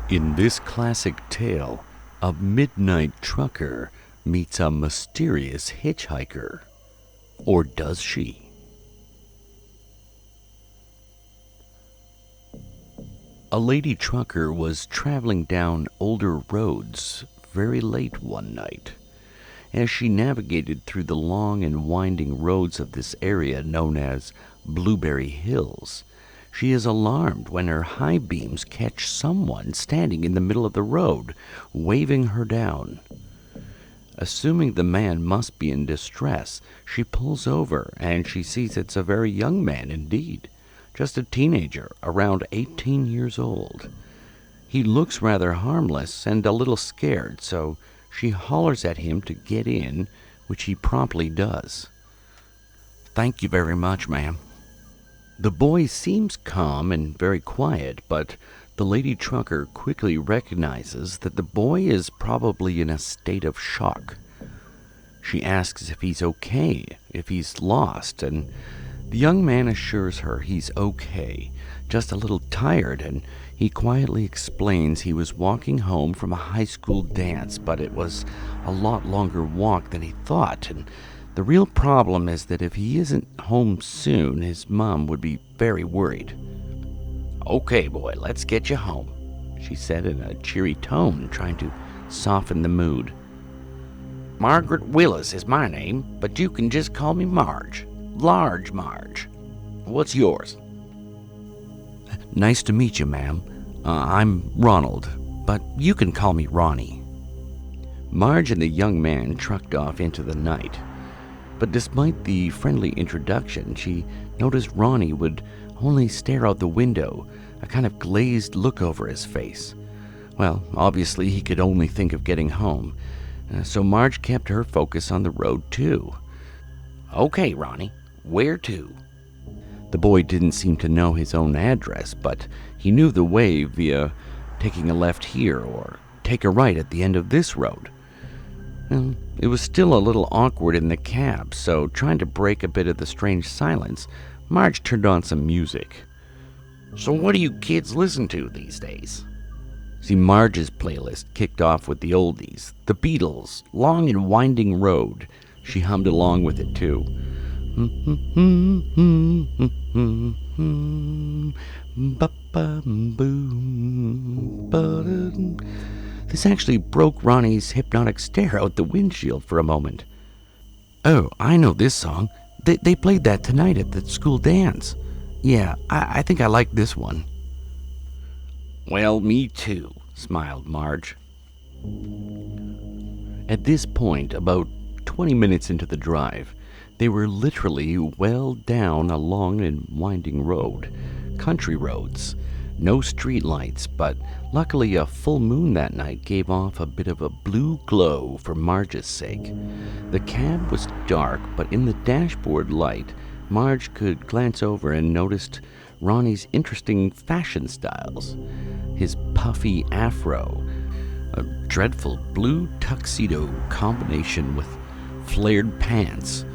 In this classic tale, a midnight trucker meets a mysterious hitchhiker. Or does she? A lady trucker was traveling down older roads very late one night. As she navigated through the long and winding roads of this area known as Blueberry Hills, she is alarmed when her high beams catch someone standing in the middle of the road, waving her down. Assuming the man must be in distress, she pulls over and she sees it's a very young man indeed, just a teenager, around 18 years old. He looks rather harmless and a little scared, so she hollers at him to get in, which he promptly does. "Thank you very much, ma'am." The boy seems calm and very quiet, but the lady trucker quickly recognizes that the boy is probably in a state of shock. She asks if he's okay, if he's lost, and the young man assures her he's okay, just a little tired, and he quietly explains he was walking home from a high school dance, but it was a lot longer walk than he thought, and the real problem is that if he isn't home soon, his mom would be very worried. "Okay, boy, let's get you home," she said in a cheery tone, trying to soften the mood. "Margaret Willis is my name, but you can just call me Marge. Large Marge. What's yours?" "Nice to meet you, ma'am. I'm Ronald, but you can call me Ronnie." Marge and the young man trucked off into the night. But despite the friendly introduction, she noticed Ronnie would only stare out the window, a kind of glazed look over his face. Well, obviously he could only think of getting home, so Marge kept her focus on the road too. "Okay, Ronnie, where to?" The boy didn't seem to know his own address, but he knew the way via taking a left here or take a right at the end of this road. Well, it was still a little awkward in the cab, so trying to break a bit of the strange silence, Marge turned on some music. "So what do you kids listen to these days?" See, Marge's playlist kicked off with the oldies, the Beatles, Long and Winding Road. She hummed along with it too. This actually broke Ronnie's hypnotic stare out the windshield for a moment. "Oh, I know this song. They played that tonight at the school dance. Yeah, I think I like this one." "Well, me too," smiled Marge. At this point, about 20 minutes into the drive, they were literally well down a long and winding road, country roads. No street lights, but luckily a full moon that night gave off a bit of a blue glow for Marge's sake. The cab was dark, but in the dashboard light, Marge could glance over and noticed Ronnie's interesting fashion styles. His puffy afro, a dreadful blue tuxedo combination with flared pants.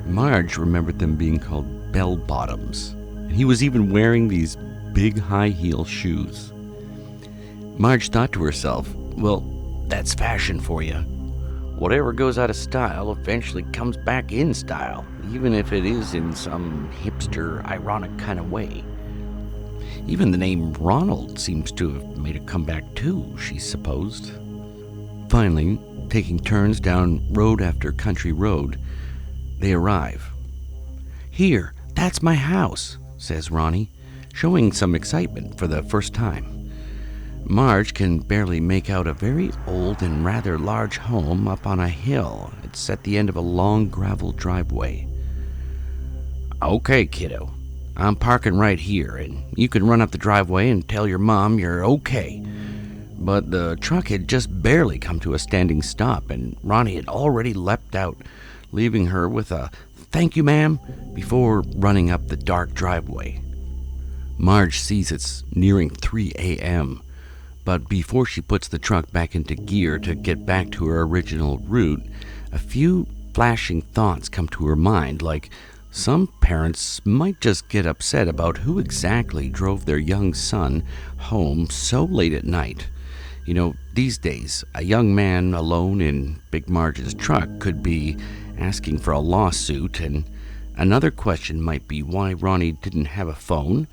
Marge remembered them being called bell bottoms, and he was even wearing these big high-heel shoes. Marge thought to herself, well, that's fashion for you. Whatever goes out of style eventually comes back in style, even if it is in some hipster, ironic kind of way. Even the name Ronald seems to have made a comeback too, she supposed. Finally, taking turns down road after country road, they arrive. "Here, that's my house," says Ronnie, showing some excitement for the first time. Marge can barely make out a very old and rather large home up on a hill. It's at the end of a long gravel driveway. "Okay, kiddo, I'm parking right here, and you can run up the driveway and tell your mom you're okay." But the truck had just barely come to a standing stop, and Ronnie had already leapt out, leaving her with a "thank you, ma'am," before running up the dark driveway. Marge sees it's nearing 3 a.m., but before she puts the truck back into gear to get back to her original route, a few flashing thoughts come to her mind, like some parents might just get upset about who exactly drove their young son home so late at night, These days, a young man alone in Big Marge's truck could be asking for a lawsuit, and another question might be why Ronnie didn't have a phone,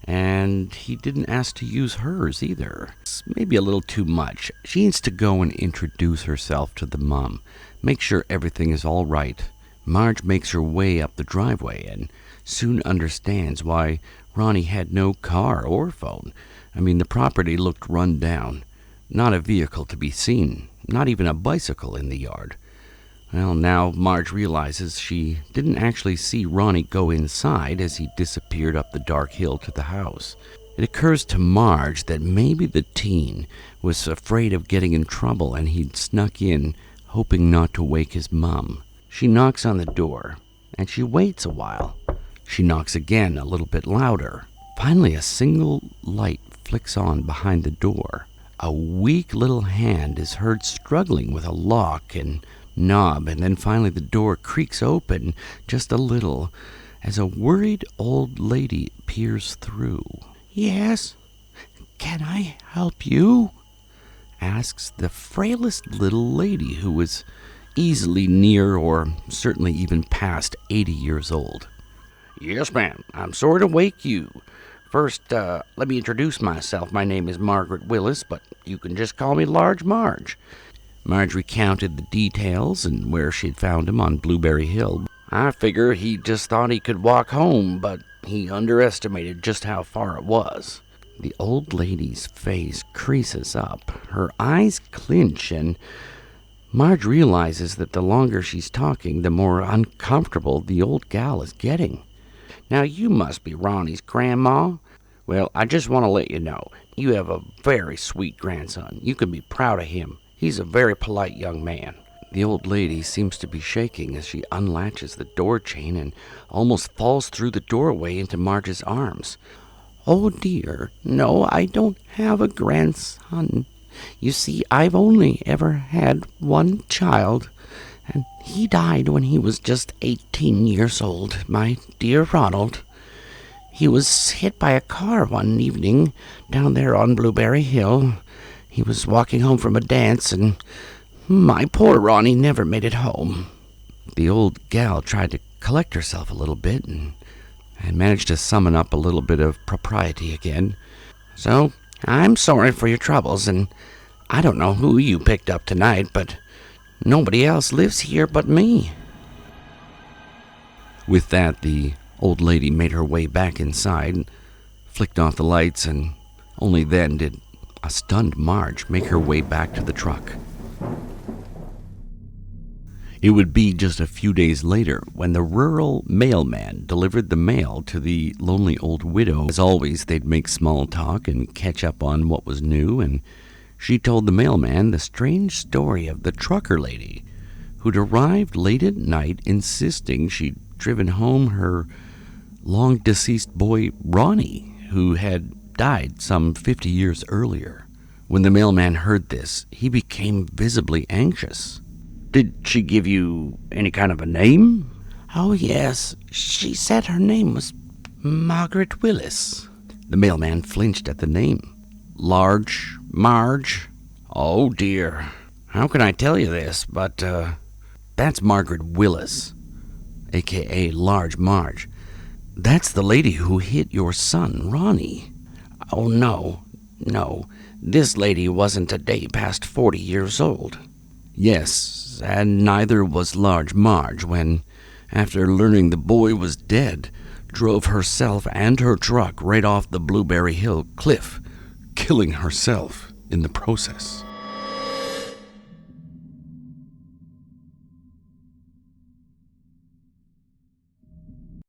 and he didn't ask to use hers either. It's maybe a little too much. She needs to go and introduce herself to the mom, make sure everything is all right. Marge makes her way up the driveway and soon understands why Ronnie had no car or phone. The property looked run down. Not a vehicle to be seen, not even a bicycle in the yard. Well, now Marge realizes she didn't actually see Ronnie go inside as he disappeared up the dark hill to the house. It occurs to Marge that maybe the teen was afraid of getting in trouble and he'd snuck in, hoping not to wake his mom. She knocks on the door, and she waits a while. She knocks again, a little bit louder. Finally, a single light flicks on behind the door. A weak little hand is heard struggling with a lock and knob, and then finally the door creaks open just a little as a worried old lady peers through. "Yes, can I help you?" asks the frailest little lady, who was easily near or certainly even past 80 years old. "Yes, ma'am. I'm sorry to wake you. First, let me introduce myself. My name is Margaret Willis, but you can just call me Large Marge." Marge recounted the details and where she'd found him on Blueberry Hill. "I figure he just thought he could walk home, but he underestimated just how far it was." The old lady's face creases up. Her eyes clench, and Marge realizes that the longer she's talking, the more uncomfortable the old gal is getting. "Now, you must be Ronnie's grandma. Well, I just want to let you know, you have a very sweet grandson. You can be proud of him. He's a very polite young man." The old lady seems to be shaking as she unlatches the door chain and almost falls through the doorway into Marge's arms. "Oh dear, no, I don't have a grandson. You see, I've only ever had one child, and he died when he was just 18 years old, my dear Ronald. He was hit by a car one evening down there on Blueberry Hill. He was walking home from a dance, and my poor Ronnie never made it home." The old gal tried to collect herself a little bit and managed to summon up a little bit of propriety again. "So, I'm sorry for your troubles, and I don't know who you picked up tonight, but nobody else lives here but me." With that, the old lady made her way back inside, flicked off the lights, and only then did a stunned Marge make her way back to the truck. It would be just a few days later when the rural mailman delivered the mail to the lonely old widow. As always, they'd make small talk and catch up on what was new, and she told the mailman the strange story of the trucker lady who'd arrived late at night insisting she'd driven home her long-deceased boy Ronnie, who had died some 50 years earlier. When the mailman heard this, he became visibly anxious. "Did she give you any kind of a name?" "Oh, yes. She said her name was Margaret Willis." The mailman flinched at the name. "Large Marge? Oh, dear. How can I tell you this, but, that's Margaret Willis, a.k.a. Large Marge. That's the lady who hit your son, Ronnie." "Oh, no. This lady wasn't a day past 40 years old." "Yes, and neither was Large Marge when, after learning the boy was dead, drove herself and her truck right off the Blueberry Hill cliff, killing herself in the process."